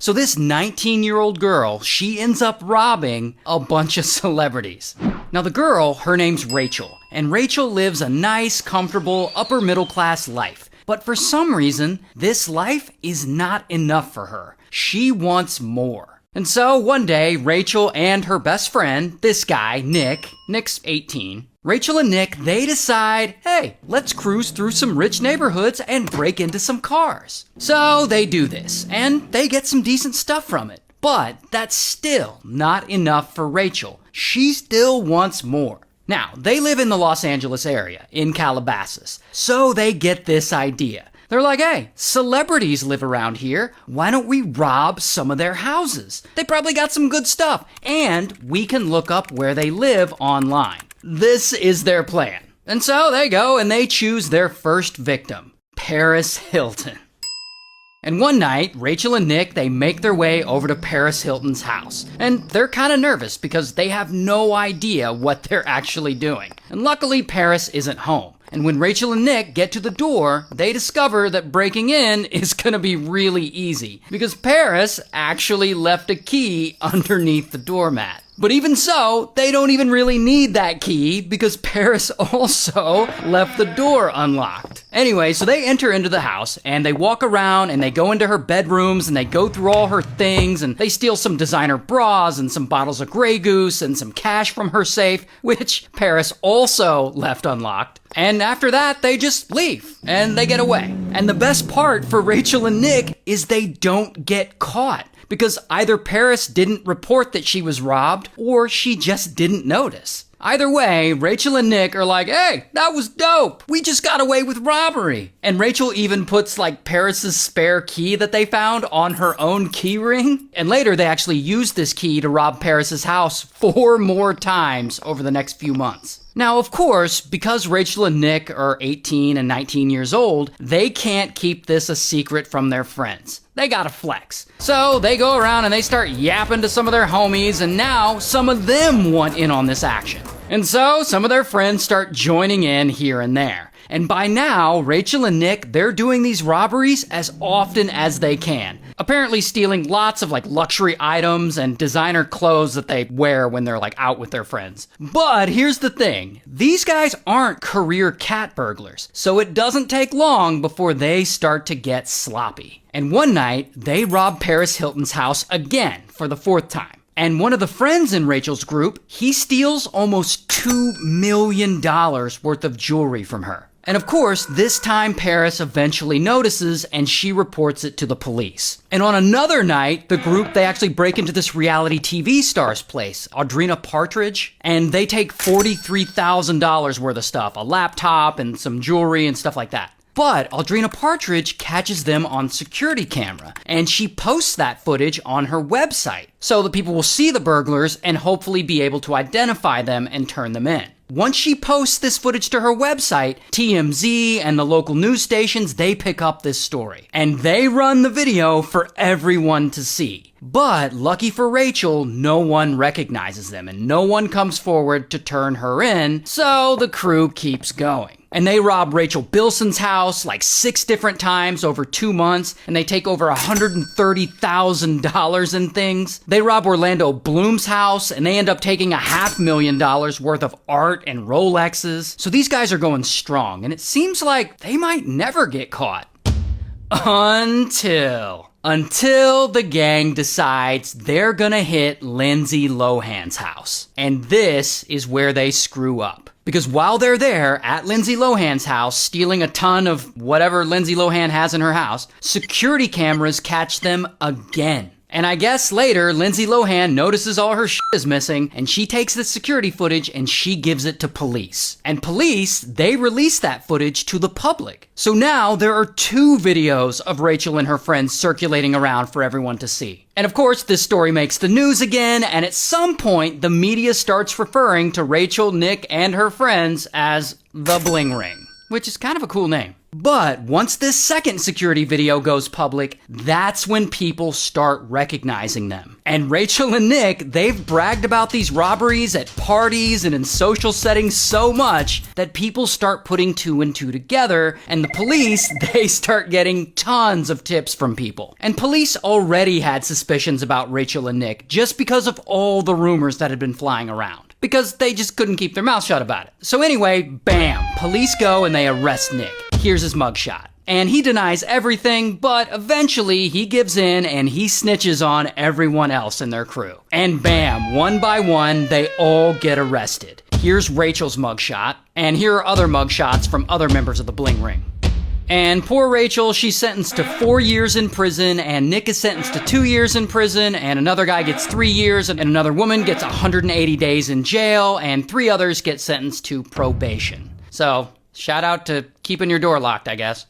So this 19-year-old girl, she ends up robbing a bunch of celebrities. Now the girl, her name's Rachel, and Rachel lives a nice, comfortable, upper middle class life. But for some reason, this life is not enough for her. She wants more. And so one day, Rachel and her best friend, this guy, Nick's 18, Rachel and Nick, they decide, hey, let's cruise through some rich neighborhoods and break into some cars. So they do this, and they get some decent stuff from it. But that's still not enough for Rachel. She still wants more. Now, they live in the Los Angeles area, in Calabasas, so they get this idea. They're like, hey, celebrities live around here. Why don't we rob some of their houses? They probably got some good stuff, and we can look up where they live online. This is their plan. And so they go and they choose their first victim, Paris Hilton. And one night, Rachel and Nick, they make their way over to Paris Hilton's house. And they're kind of nervous because they have no idea what they're actually doing. And luckily, Paris isn't home. And when Rachel and Nick get to the door, they discover that breaking in is gonna be really easy because Paris actually left a key underneath the doormat. But even so, they don't even really need that key because Paris also left the door unlocked. Anyway, so they enter into the house and they walk around and they go into her bedrooms and they go through all her things and they steal some designer bras and some bottles of Grey Goose and some cash from her safe, which Paris also left unlocked. And after that, they just leave and they get away. And the best part for Rachel and Nick is they don't get caught. Because either Paris didn't report that she was robbed, or she just didn't notice. Either way, Rachel and Nick are like, hey, that was dope. We just got away with robbery. And Rachel even puts like Paris's spare key that they found on her own key ring. And later they actually used this key to rob Paris's house 4 more times over the next few months. Now, of course, because Rachel and Nick are 18 and 19 years old, they can't keep this a secret from their friends. They gotta flex. So they go around and they start yapping to some of their homies, and now some of them want in on this action. And so some of their friends start joining in here and there. And by now, Rachel and Nick, they're doing these robberies as often as they can. Apparently stealing lots of like luxury items and designer clothes that they wear when they're like out with their friends. But here's the thing. These guys aren't career cat burglars. So it doesn't take long before they start to get sloppy. And one night, they rob Paris Hilton's house again for the 4th time. And one of the friends in Rachel's group, he steals almost $2 million worth of jewelry from her. And of course, this time Paris eventually notices and she reports it to the police. And on another night, the group, they actually break into this reality TV star's place, Audrina Partridge, and they take $43,000 worth of stuff, a laptop and some jewelry and stuff like that. But Audrina Partridge catches them on security camera, and she posts that footage on her website so that people will see the burglars and hopefully be able to identify them and turn them in. Once she posts this footage to her website, TMZ and the local news stations, they pick up this story. And they run the video for everyone to see. But lucky for Rachel, no one recognizes them and no one comes forward to turn her in, so the crew keeps going. And they rob Rachel Bilson's house like 6 different times over 2 months, and they take over $130,000 in things. They rob Orlando Bloom's house, and they end up taking $500,000 worth of art and Rolexes. So these guys are going strong, and it seems like they might never get caught. Until the gang decides they're gonna hit Lindsay Lohan's house. And this is where they screw up. Because while they're there at Lindsay Lohan's house, stealing a ton of whatever Lindsay Lohan has in her house, security cameras catch them again. And I guess later, Lindsay Lohan notices all her shit is missing, and she takes the security footage and she gives it to police. And police, they release that footage to the public. So now there are 2 videos of Rachel and her friends circulating around for everyone to see. And of course, this story makes the news again, and at some point, the media starts referring to Rachel, Nick, and her friends as the Bling Ring, which is kind of a cool name. But once this second security video goes public, that's when people start recognizing them. And Rachel and Nick, they've bragged about these robberies at parties and in social settings so much that people start putting two and two together, and the police, they start getting tons of tips from people. And police already had suspicions about Rachel and Nick just because of all the rumors that had been flying around, because they just couldn't keep their mouth shut about it. So anyway, bam, police go and they arrest Nick. Here's his mugshot. And he denies everything, but eventually he gives in and he snitches on everyone else in their crew. And bam, one by one, they all get arrested. Here's Rachel's mugshot, and here are other mugshots from other members of the Bling Ring. And poor Rachel, she's sentenced to 4 years in prison, and Nick is sentenced to 2 years in prison, and another guy gets 3 years, and another woman gets 180 days in jail, and 3 others get sentenced to probation. So, shout out to keeping your door locked, I guess.